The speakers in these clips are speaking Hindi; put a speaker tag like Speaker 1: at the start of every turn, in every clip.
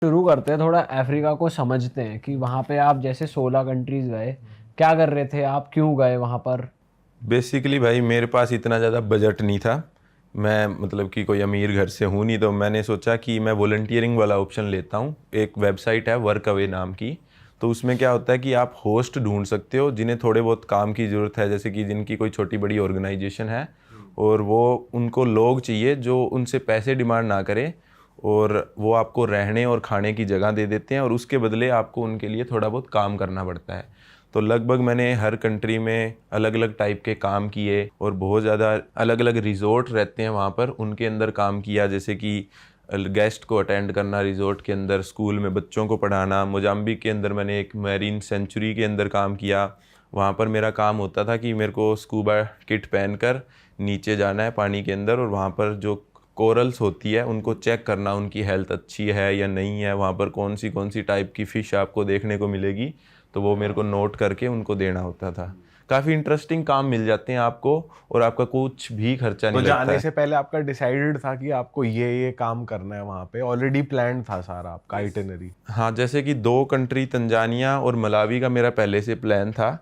Speaker 1: शुरू करते हैं, थोड़ा अफ्रीका को समझते हैं कि वहाँ पे आप जैसे 16 कंट्रीज गए, क्या कर रहे थे आप, क्यों गए वहाँ पर।
Speaker 2: बेसिकली भाई मेरे पास इतना ज़्यादा बजट नहीं था। मैं मतलब कि कोई अमीर घर से हूँ नहीं, तो मैंने सोचा कि मैं वॉलंटियरिंग वाला ऑप्शन लेता हूँ। एक वेबसाइट है वर्क अवे नाम की, तो उसमें क्या होता है कि आप होस्ट ढूंढ सकते हो जिन्हें थोड़े बहुत काम की ज़रूरत है, जैसे कि जिनकी कोई छोटी बड़ी ऑर्गेनाइजेशन है और वो उनको लोग चाहिए जो उनसे पैसे डिमांड ना करें, और वो आपको रहने और खाने की जगह दे देते हैं और उसके बदले आपको उनके लिए थोड़ा बहुत काम करना पड़ता है। तो लगभग मैंने हर कंट्री में अलग अलग टाइप के काम किए और बहुत ज़्यादा अलग अलग रिजॉर्ट रहते हैं वहाँ पर, उनके अंदर काम किया, जैसे कि गेस्ट को अटेंड करना रिजॉर्ट के अंदर, स्कूल में बच्चों को पढ़ाना। मोजाम्बिक के अंदर मैंने एक मैरीन सेंचुरी के अंदर काम किया। वहाँ पर मेरा काम होता था कि मेरे को स्कूबा किट पहनकर नीचे जाना है पानी के अंदर और वहाँ पर जो कोरल्स होती है उनको चेक करना, उनकी हेल्थ अच्छी है या नहीं है, वहाँ पर कौन सी टाइप की फ़िश आपको देखने को मिलेगी, तो वो मेरे को नोट करके उनको देना होता था। काफ़ी इंटरेस्टिंग काम मिल जाते हैं आपको और आपका कुछ भी खर्चा
Speaker 3: तो
Speaker 2: नहीं लगता
Speaker 3: जाने
Speaker 2: है।
Speaker 3: से पहले आपका डिसाइडेड था कि आपको ये काम करना है, वहाँ पे ऑलरेडी प्लान था सारा आपका आइटिनरी?
Speaker 2: हाँ, जैसे कि दो कंट्री तंजानिया और मलावी का मेरा पहले से प्लान था।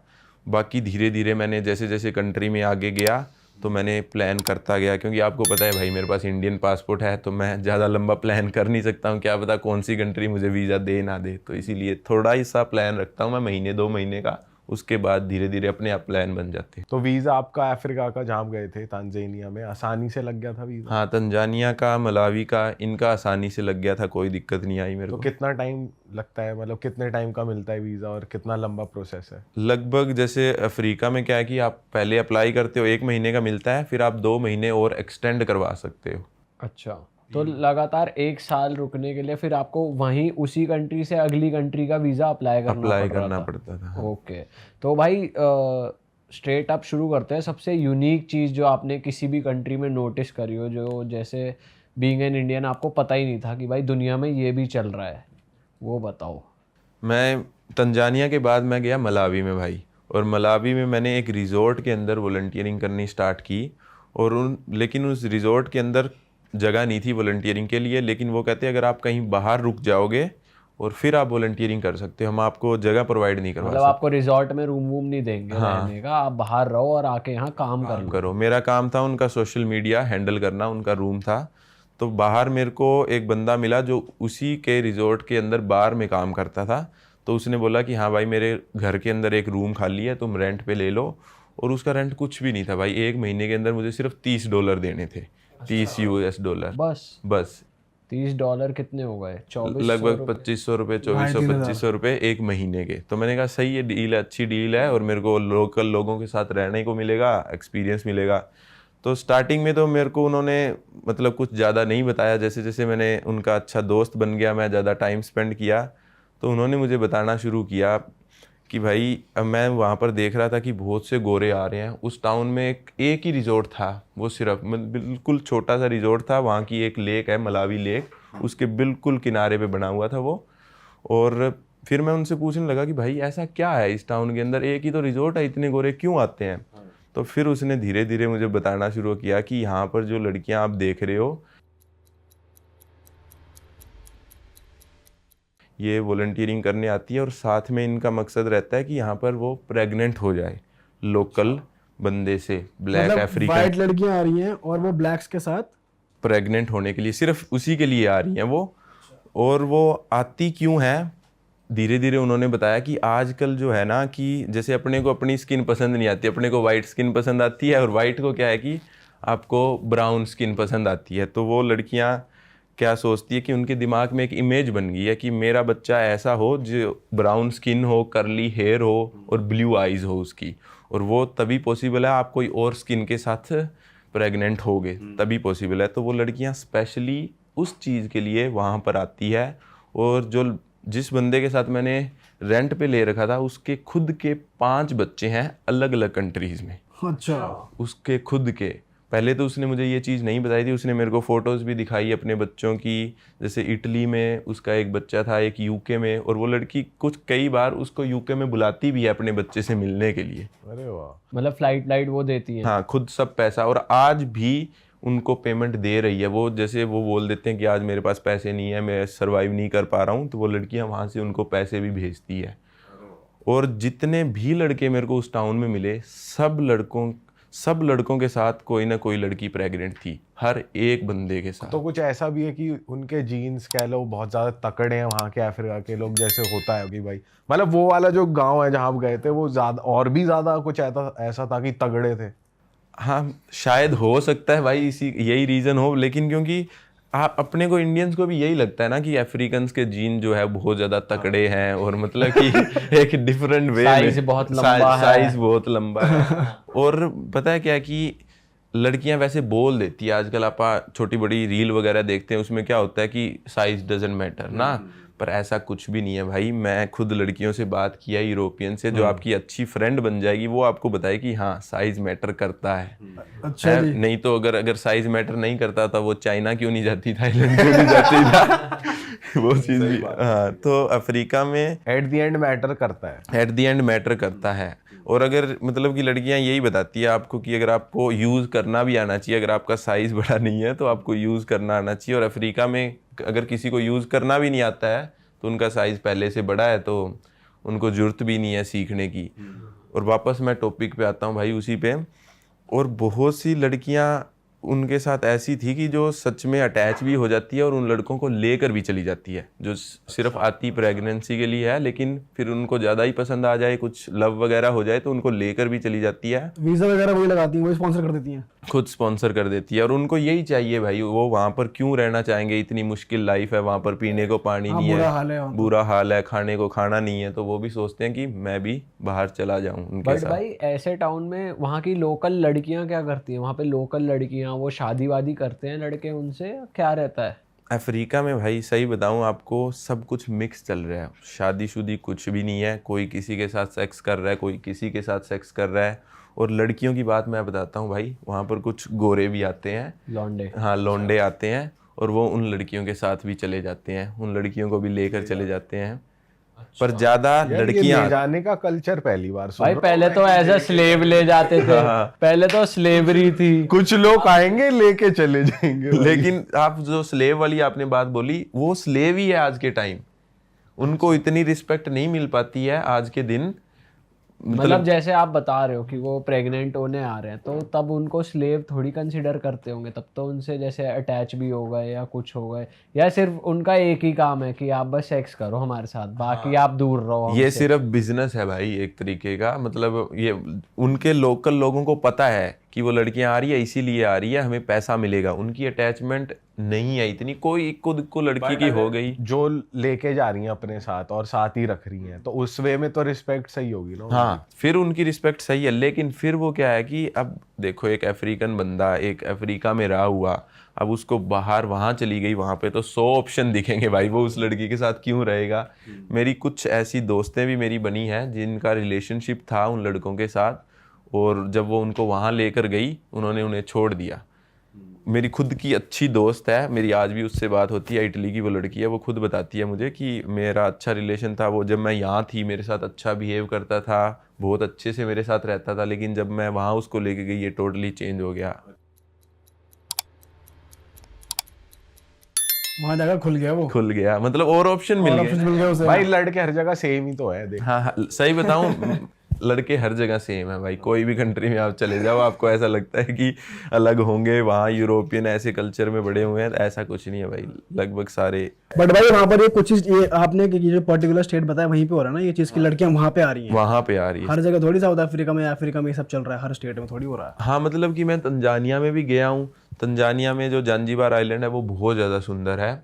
Speaker 2: बाकी धीरे धीरे मैंने जैसे जैसे कंट्री में आगे गया तो मैंने प्लान करता गया, क्योंकि आपको पता है भाई मेरे पास इंडियन पासपोर्ट है, तो मैं ज़्यादा लंबा प्लान कर नहीं सकता हूँ, क्या पता कौन सी कंट्री मुझे वीज़ा दे ना दे। तो इसीलिए थोड़ा ही सा प्लान रखता हूँ मैं, महीने 2 महीने का, उसके बाद धीरे धीरे अपने आप प्लान बन जाते हैं।
Speaker 3: तो वीजा आपका अफ्रीका का जहाँ गए थे तांजानिया में आसानी से लग गया था वीजा?
Speaker 2: हाँ, तंजानिया का, मलावी का, इनका आसानी से लग गया था, कोई दिक्कत नहीं आई मेरे
Speaker 3: तो
Speaker 2: को।
Speaker 3: कितना टाइम लगता है, मतलब कितने टाइम का मिलता है वीजा और कितना लंबा प्रोसेस है?
Speaker 2: लगभग जैसे अफ्रीका में क्या है कि आप पहले अप्लाई करते हो 1 महीने का मिलता है, फिर आप 2 महीने और एक्सटेंड करवा सकते हो।
Speaker 1: अच्छा, तो लगातार 1 साल रुकने के लिए फिर आपको वहीं उसी कंट्री से अगली कंट्री का वीज़ा अप्लाई करना
Speaker 2: अप्लाई
Speaker 1: पड़ रहा
Speaker 2: करना
Speaker 1: था।
Speaker 2: पड़ता था, हाँ।
Speaker 1: ओके, तो भाई स्ट्रेट अप शुरू करते हैं। सबसे यूनिक चीज़ जो आपने किसी भी कंट्री में नोटिस करी हो, जो जैसे बीइंग एन इंडियन आपको पता ही नहीं था कि भाई दुनिया में ये भी चल रहा है, वो बताओ।
Speaker 2: मैं तंजानिया के बाद मैं गया मलावी में भाई, और मलावी में मैंने एक रिज़ॉर्ट के अंदर वॉलंटियरिंग करनी स्टार्ट की। और लेकिन उस रिज़ॉर्ट के अंदर जगह नहीं थी वॉलंटियरिंग के लिए, लेकिन वो कहते हैं अगर आप कहीं बाहर रुक जाओगे और फिर आप वॉलंटियरिंग कर सकते हो, हम आपको जगह प्रोवाइड नहीं करवा
Speaker 1: मतलब आपको
Speaker 2: सकते।
Speaker 1: रिजॉर्ट में रूम वूम नहीं देंगे
Speaker 2: हाँ,
Speaker 1: रहने का, आप बाहर रहो और आके यहाँ काम कर
Speaker 2: काम
Speaker 1: लो।
Speaker 2: करो। मेरा काम था उनका सोशल मीडिया हैंडल करना, उनका रूम था। तो बाहर मेरे को एक बंदा मिला जो उसी के रिजॉर्ट के अंदर बार में काम करता था। तो उसने बोला कि हाँ भाई, मेरे घर के अंदर एक रूम खाली है, तुम रेंट पे ले लो। और उसका रेंट कुछ भी नहीं था भाई, 1 महीने के अंदर मुझे सिर्फ $30 देने थे। 30 US डॉलर
Speaker 1: बस
Speaker 2: बस।
Speaker 1: $30 कितने हो गए, 2400
Speaker 2: लगभग
Speaker 1: रुपये?
Speaker 2: 2500 रुपये,
Speaker 4: ढाई
Speaker 2: 2400
Speaker 4: तीन हजार
Speaker 2: 2500 रुपये 1 महीने के। तो मैंने कहा सही है, डील है, अच्छी डील है, और मेरे को लोकल लोगों के साथ रहने को मिलेगा, एक्सपीरियंस मिलेगा। तो स्टार्टिंग में तो मेरे को उन्होंने मतलब कुछ ज़्यादा नहीं बताया। जैसे जैसे मैंने उनका अच्छा दोस्त बन गया, मैं ज़्यादा टाइम स्पेंड किया, तो उन्होंने मुझे बताना शुरू किया कि भाई अब मैं वहाँ पर देख रहा था कि बहुत से गोरे आ रहे हैं। उस टाउन में एक ही रिजॉर्ट था, वो सिर्फ बिल्कुल छोटा सा रिजॉर्ट था। वहाँ की एक लेक है, मलावी लेक, उसके बिल्कुल किनारे पे बना हुआ था वो। और फिर मैं उनसे पूछने लगा कि भाई ऐसा क्या है इस टाउन के अंदर, एक ही तो रिजॉर्ट है, इतने गोरे क्यों आते हैं। तो फिर उसने धीरे धीरे मुझे बताना शुरू किया कि यहाँ पर जो लड़कियाँ आप देख रहे हो, ये वॉलंटियरिंग करने आती है और साथ में इनका मकसद रहता है कि यहाँ पर वो प्रेग्नेंट हो जाए लोकल बंदे से, ब्लैक
Speaker 4: मतलब
Speaker 2: अफ्रीकन।
Speaker 4: वाइट लड़कियां आ रही हैं और वो ब्लैक्स के साथ?
Speaker 2: प्रेग्नेंट होने के लिए, सिर्फ उसी के लिए आ रही हैं वो। और वो आती क्यों है, धीरे धीरे उन्होंने बताया कि आजकल जो है ना, कि जैसे अपने को अपनी स्किन पसंद नहीं आती, अपने को वाइट स्किन पसंद आती है, और वाइट को क्या है कि आपको ब्राउन स्किन पसंद आती है। तो वो लड़कियां क्या सोचती है कि उनके दिमाग में एक इमेज बन गई है कि मेरा बच्चा ऐसा हो जो ब्राउन स्किन हो, करली हेयर हो और ब्लू आइज़ हो उसकी। और वो तभी पॉसिबल है, आप कोई और स्किन के साथ प्रेग्नेंट होगे तभी पॉसिबल है। तो वो लड़कियां स्पेशली उस चीज़ के लिए वहाँ पर आती है। और जो जिस बंदे के साथ मैंने रेंट पे ले रखा था, उसके खुद के 5 बच्चे हैं अलग अलग कंट्रीज़ में।
Speaker 4: अच्छा।
Speaker 2: उसके खुद के, पहले तो उसने मुझे ये चीज़ नहीं बताई थी, उसने मेरे को फ़ोटोज़ भी दिखाई अपने बच्चों की। जैसे इटली में उसका एक बच्चा था, एक यूके में, और वो लड़की कुछ कई बार उसको यूके में बुलाती भी है अपने बच्चे से मिलने के लिए।
Speaker 3: अरे वाह।
Speaker 1: मतलब फ्लाइट वो देती हैं?
Speaker 2: हाँ, खुद सब पैसा। और आज भी उनको पेमेंट दे रही है, वो जैसे वो बोल देते हैं कि आज मेरे पास पैसे नहीं है, मैं सर्वाइव नहीं कर पा रहा हूँ, तो वो लड़कियाँ वहाँ से उनको पैसे भी भेजती है। और जितने भी लड़के मेरे को उस टाउन में मिले, सब लड़कों के साथ कोई ना कोई लड़की प्रेग्नेंट थी, हर एक बंदे के साथ।
Speaker 3: तो कुछ ऐसा भी है कि उनके जीन्स कह लो बहुत ज्यादा तकड़े हैं वहाँ के अफ्रीका के लोग, जैसे होता है कि भाई मतलब वो वाला जो गांव है जहाँ आप गए थे वो ज्यादा और भी ज्यादा कुछ ऐसा था कि तगड़े थे?
Speaker 2: हाँ शायद हो सकता है भाई, इसी यही रीज़न हो, लेकिन क्योंकि आप अपने को इंडियंस को भी यही लगता है ना कि अफ्रीकन्स के जीन जो है बहुत ज़्यादा तकड़े हैं, और मतलब कि एक डिफरेंट वे
Speaker 1: साइज बहुत लंबा है।
Speaker 2: साइज बहुत लंबा है। और पता है क्या है कि लड़कियां वैसे बोल देती है, आजकल आप छोटी बड़ी रील वगैरह देखते हैं, उसमें क्या होता है कि साइज डजंट मैटर ना, पर ऐसा कुछ भी नहीं है भाई। मैं खुद लड़कियों से बात किया यूरोपियन से, जो आपकी अच्छी फ्रेंड बन जाएगी, वो आपको बताए कि हाँ साइज मैटर करता है।
Speaker 4: अच्छा जी।
Speaker 2: नहीं तो अगर साइज मैटर नहीं करता था वो चाइना क्यों नहीं जाती, थाईलैंड क्यों नहीं जाती था वो चीज़ भी। हाँ तो अफ्रीका में
Speaker 3: एट द एंड मैटर करता है।
Speaker 2: एट द एंड मैटर करता है। और अगर मतलब कि लड़कियां यही बताती है आपको कि अगर आपको यूज़ करना भी आना चाहिए, अगर आपका साइज़ बड़ा नहीं है तो आपको यूज़ करना आना चाहिए। और अफ्रीका में अगर किसी को यूज़ करना भी नहीं आता है तो उनका साइज़ पहले से बड़ा है, तो उनको ज़रूरत भी नहीं है सीखने की। और वापस मैं टॉपिक पे आता हूँ भाई उसी पे। और बहुत सी लड़कियां उनके साथ ऐसी थी कि जो सच में अटैच भी हो जाती है और उन लड़कों को लेकर भी चली जाती है, जो सिर्फ आती प्रेगनेंसी के लिए है, लेकिन फिर उनको ज़्यादा ही पसंद आ जाए, कुछ लव वगैरह हो जाए तो उनको लेकर भी चली जाती है।
Speaker 4: वीजा वगैरह वही लगाती हैं, वही स्पॉन्सर कर देती हैं।
Speaker 2: खुद स्पॉन्सर कर देती है। और उनको यही चाहिए भाई, वो वहाँ पर क्यों रहना चाहेंगे, इतनी मुश्किल लाइफ है वहाँ पर, पीने को पानी
Speaker 4: हाँ,
Speaker 2: नहीं
Speaker 4: बुरा हाल है वहाँ पर।
Speaker 2: बुरा हाल है, खाने को खाना नहीं है, तो वो भी सोचते हैं कि मैं भी बाहर चला जाऊँ उनके
Speaker 1: बट
Speaker 2: साथ।
Speaker 1: भाई ऐसे टाउन में वहाँ की लोकल लड़कियाँ क्या करती हैं? वहाँ पे लोकल लड़कियाँ वो शादी वादी करते हैं लड़के उनसे, क्या रहता है?
Speaker 2: अफ्रीका में भाई सही बताऊं आपको, सब कुछ मिक्स चल रहा है, शादीशुदी कुछ भी नहीं है, कोई किसी के साथ सेक्स कर रहा है, कोई किसी के साथ सेक्स कर रहा है। और लड़कियों की बात मैं बताता हूँ भाई, वहाँ पर कुछ गोरे भी आते हैं,
Speaker 1: लौंडे।
Speaker 2: हाँ लौंडे आते हैं, और वो उन लड़कियों के साथ भी चले जाते हैं, उन लड़कियों को भी लेकर चले जाते हैं। पर ज्यादा
Speaker 3: यार ये
Speaker 2: लड़कियां
Speaker 3: ले जाने का कल्चर पहली बार सुन
Speaker 1: भाई
Speaker 3: रहा हूँ।
Speaker 1: पहले तो एज अ स्लेव ले जाते थे, पहले तो स्लेवरी थी।
Speaker 3: कुछ लोग आएंगे लेके चले जाएंगे।
Speaker 2: लेकिन आप जो स्लेव वाली आपने बात बोली, वो स्लेव ही है आज के टाइम, उनको इतनी रिस्पेक्ट नहीं मिल पाती है आज के दिन।
Speaker 1: मतलब जैसे आप बता रहे हो कि वो प्रेग्नेंट होने आ रहे हैं, तो तब उनको स्लेव थोड़ी कंसिडर करते होंगे, तब तो उनसे जैसे अटैच भी हो गए या कुछ हो गए, या सिर्फ उनका एक ही काम है कि आप बस सेक्स करो हमारे साथ, बाकी आप दूर रहो
Speaker 2: ये
Speaker 1: हमसे।
Speaker 2: सिर्फ बिजनेस है भाई एक तरीके का, मतलब ये उनके लोकल लोगों को पता है कि वो लड़कियां आ रही है इसीलिए आ रही है, हमें पैसा मिलेगा, उनकी अटैचमेंट नहीं है इतनी, कोई खुद को लड़की की हो गई।
Speaker 3: जो लेके जा रही हैं अपने साथ और साथ ही रख रही हैं, तो उस वे में तो रिस्पेक्ट सही होगी ना।
Speaker 2: हाँ फिर उनकी रिस्पेक्ट सही है, लेकिन फिर वो क्या है कि अब देखो एक अफ्रीकन बंदा एक अफ्रीका में रहा हुआ, अब उसको बाहर वहाँ चली गई, वहाँ पे तो 100 ऑप्शन दिखेंगे भाई, वो उस लड़की के साथ क्यों रहेगा। मेरी कुछ ऐसी दोस्तें भी मेरी बनी हैं जिनका रिलेशनशिप था उन लड़कों के साथ, और जब वो उनको वहाँ लेकर गई उन्होंने उन्हें छोड़ दिया। मेरी खुद की अच्छी दोस्त है, मेरी आज भी उससे बात होती है, इटली की वो लड़की है, वो खुद बताती है मुझे कि मेरा अच्छा रिलेशन था, वो जब मैं यहाँ थी मेरे साथ अच्छा बिहेव करता था, बहुत अच्छे से मेरे साथ रहता था, लेकिन जब मैं वहाँ उसको लेके गई ये टोटली चेंज हो गया।
Speaker 4: वहाँ जाकर खुल गया वो,
Speaker 2: खुल गया मतलब और ऑप्शन मिल
Speaker 4: और
Speaker 2: गए।
Speaker 4: ऑप्शन मिल गया उसे।
Speaker 3: भाई लड़के हर जगह सेम ही तो है, देख।
Speaker 2: हाँ हाँ सही बताऊं लड़के हर जगह सेम है भाई, कोई भी कंट्री में आप चले जाओ आपको ऐसा लगता है कि अलग होंगे, वहाँ यूरोपियन ऐसे कल्चर में बड़े हुए हैं, ऐसा कुछ नहीं है भाई, लगभग सारे।
Speaker 4: बट भाई वहाँ पर ये कुछ चीज, ये आपने कि ये जो पर्टिकुलर स्टेट बताया वहीं पे हो रहा है ना ये चीज की, लड़कियां वहाँ पे आ रही हैं।
Speaker 2: वहाँ पे आ रही है
Speaker 4: हर जगह थोड़ी, साउथ अफ्रीका में अफ्रीका में ये सब चल रहा है, हर स्टेट में थोड़ी हो रहा है।
Speaker 2: हाँ मतलब कि मैं तंजानिया में भी गया हूँ, तंजानिया में जो जांजीबार आइलैंड है वो बहुत ज़्यादा सुंदर है,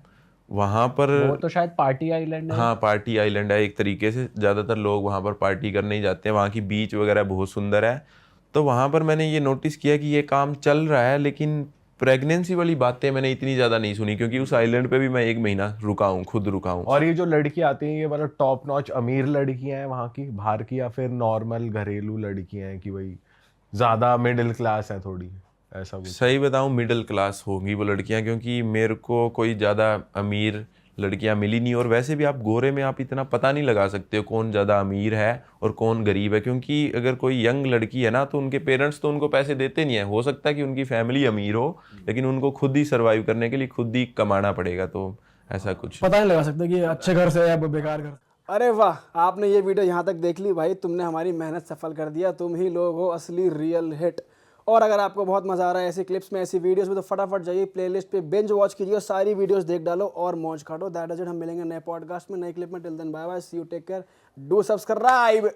Speaker 2: वहाँ पर
Speaker 1: वो तो शायद पार्टी आइलैंड है।
Speaker 2: हाँ पार्टी आइलैंड है एक तरीके से, ज़्यादातर लोग वहाँ पर पार्टी करने ही जाते हैं, वहाँ की बीच वगैरह बहुत सुंदर है। तो वहाँ पर मैंने ये नोटिस किया कि ये काम चल रहा है, लेकिन प्रेगनेंसी वाली बातें मैंने इतनी ज़्यादा नहीं सुनी, क्योंकि उस आइलैंड पे भी मैं 1 महीना रुका हूँ, खुद रुका हूँ।
Speaker 3: और ये जो लड़की आती हैं ये मतलब टॉप नॉच अमीर लड़कियां हैं वहाँ की, बाहर की, या फिर नॉर्मल घरेलू लड़कियां हैं कि भाई ज्यादा मिडिल क्लास है थोड़ी, ऐसा कुछ?
Speaker 2: सही बताऊँ मिडिल क्लास होंगी वो लड़कियाँ, क्योंकि मेरे को कोई ज़्यादा अमीर लड़कियां मिली नहीं। और वैसे भी आप गोरे में आप इतना पता नहीं लगा सकते हो कौन ज़्यादा अमीर है और कौन गरीब है, क्योंकि अगर कोई यंग लड़की है ना तो उनके पेरेंट्स तो उनको पैसे देते नहीं है। हो सकता है कि उनकी फैमिली अमीर हो, लेकिन उनको खुद ही सर्वाइव करने के लिए खुद ही कमाना पड़ेगा। तो ऐसा कुछ
Speaker 4: पता नहीं लगा सकते कि अच्छे घर से है या बेकार घर से। अरे वाह, आपने ये वीडियो यहाँ तक देख ली भाई, तुमने हमारी मेहनत सफल कर दिया। तुम ही लोग हो असली रियल हिट। और अगर आपको बहुत मजा आ रहा है ऐसी क्लिप्स में, ऐसी वीडियोस में, तो फटाफट जाइए प्लेलिस्ट पे बिंज वॉच कीजिए और सारी वीडियोस देख डालो और मौज काटो। That is it. हम मिलेंगे नए पॉडकास्ट में, नए क्लिप में। Till then bye bye, see you, take care, do subscribe.